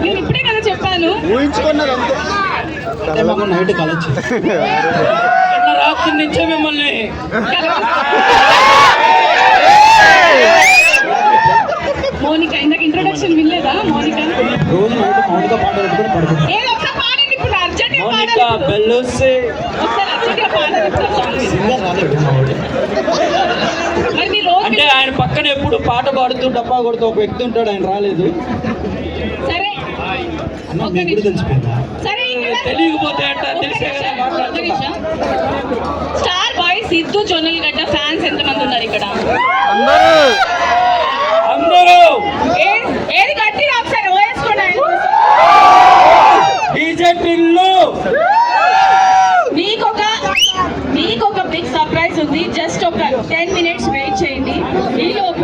నేను ఇప్పుడే కదా చెప్పాను. ఊహించుకున్నారు అంతే. నైట్ కలొచ్చు రాత్రి నుంచే మిమ్మల్ని మోనిక ఇందాక ఇంట్రొడక్షన్ వినలేదా? మోనిక రోజు నైట్ మౌనిక పాట పెట్టుకుని పడుకుంటాం. ఏదో ఒక పాడండి ఇప్పుడు అర్జెంట్ గా మౌనిక బెల్లూసి ఒకసారి అర్జెంట్ గా పాడండి. సింగర్ రాలేదు మా వాడు. మరి మీ రోజు అంటే ఆయన పక్కన ఎప్పుడు పాట పాడుతూ డబ్బా కొడుతూ ఒక వ్యక్తి ఉంటాడు, ఆయన రాలేదు. సరే అన్న మీకు కూడా తెలిసిపోయిందా? సరే తెలియకపోతే అంట తెలిసే కదా మాట్లాడుతున్నా. Star boy Siddhu Jonnalagadda fans ఎంతమంది ఉన్నారు ఇక్కడ? అందరూ ఏది గట్టిగా ఒకసారి వేసుకోండి. డీజే టిల్లు మీకొక బిగ్ సర్ప్రైజ్ ఉంది. జస్ట్ ఒక 10 minutes వెయిట్ చేయండి. ఈలోపు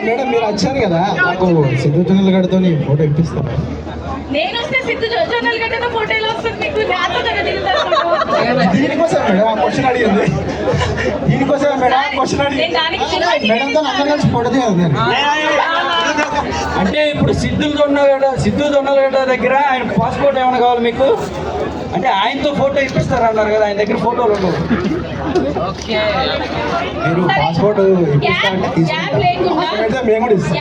మేడం మీరు వచ్చారు కదా, నాకు సిద్ధు జొన్నలగడ్డతో ఫోటో ఇప్పిస్తాను. నేను వస్తే సిద్ధు జొన్నలగడ్డతో ఫోటోలు వస్తుంది మీకు. నాతో దీనికోసం మేడం ఆ క్వశ్చన్ అడిగింది. దీనికోసం మేడం ఆ క్వశ్చన్ అడిగింది. మేడంతో అందరం కలిసి ఫోటో తీయాలి. అంటే ఇప్పుడు సిద్ధు జొన్నలగడ్డ దగ్గర ఆయన పాస్పోర్ట్ ఏమైనా కావాలి మీకు? అంటే ఆయనతో ఫోటో ఇప్పిస్తారు అన్నారు కదా, ఆయన దగ్గర ఫోటోలు ఉండవు. మీరు పాస్పోర్ట్ ఇప్పిస్తారంటే తీసుకుంటాం, మేము కూడా ఇస్తాం.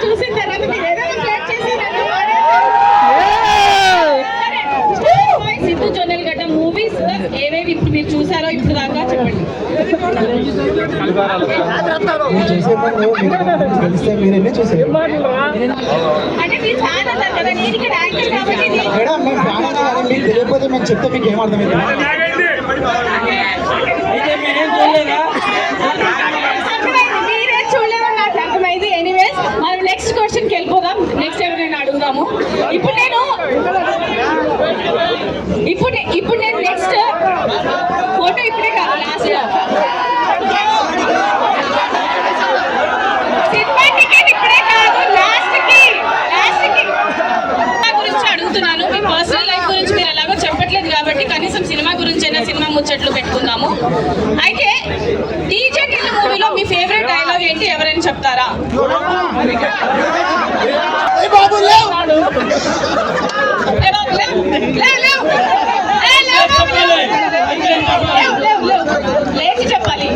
చూసిన తర్వాత సిద్ధు జొన్నలగడ్డ మూవీస్ ఏవేవి ఇప్పుడు మీరు చూసారో ఇప్పుడు దాకా చెప్పండి. అంటే మీరు ఫ్యాన్ అన్నారు కదా, నేను ఇక్కడ యాంకర్ కాబట్టి మీకు తెలియకపోతే మేము చెప్తే మీకు ఏమర్థమైంది? మీరే చూడలేదని నాకు అర్థమైంది. ఎనీవేస్ మనం నెక్స్ట్ క్వశ్చన్కి వెళ్ళిపోదాం. నెక్స్ట్ ఎవరైనా అడుగుదాము. ఇప్పుడు నేను నెక్స్ట్ ఫోటో ఇప్పుడే కాదు, లాస్ట్ సినిమా టికెట్ ఇప్పుడే కాదు, లాస్ట్ కి గురించి అడుగుతున్నాను. మీ పర్సనల్ లైఫ్ గురించి మీరు ఎలాగో చెప్పట్లేదు కాబట్టి కనీసం సినిమా గురించి అయినా సినిమా ముచ్చట్లు పెట్టుకుందాము. అయితే డీజే టిల్లు మూవీలో మీ ఫేవరెట్ డైలాగ్ ఏంటి? ఎవరైనా చెప్తారా? లేచి చెప్పాలి.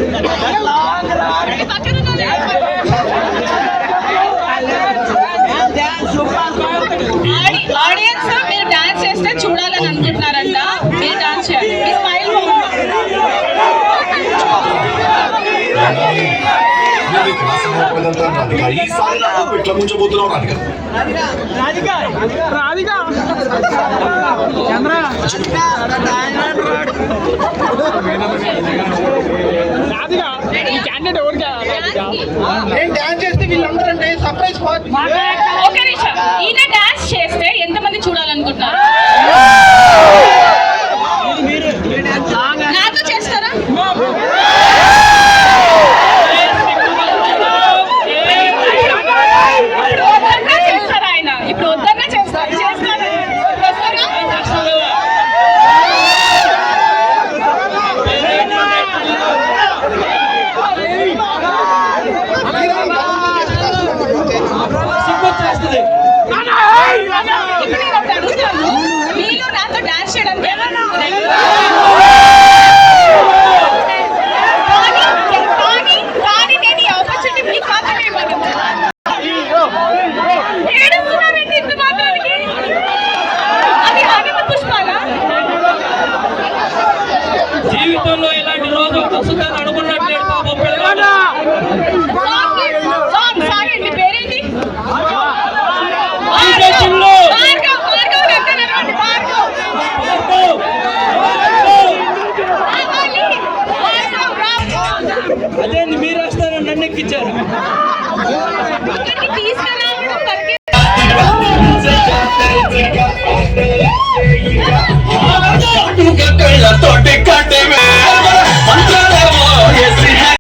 ఆడియన్స్ మీరు డాన్స్ చేస్తే చూడాలని అనుకుంటున్నారంట. మీరు డాన్స్ చేయాలి. మీ స్మైల్ ఈయన డాన్స్ చేస్తే ఎంతమంది చూడాలనుకుంటున్నారు? నాతో చేస్తారా? చేస్తారా? ఆయన ఇప్పుడు వద్దన్నా చేస్తారు. మీరు నాతో డాన్స్ చేయడానికి కానీ నేను ఈ ఆపర్చునిటీ మీకు మాత్రమే ఇవ్వను. ఏడుస్తున్నారండి ఇంత మాత్రానికి. అది ఆనంద పుష్పాల జీవితంలో ఇలాంటి రోజు వస్తుందని అనుకున్నట్లేదు. సారీ, మీ పేరేంటి? అదే మీరు వస్తారని నన్ను ఎక్కించారు. తీసుకెళ్ళి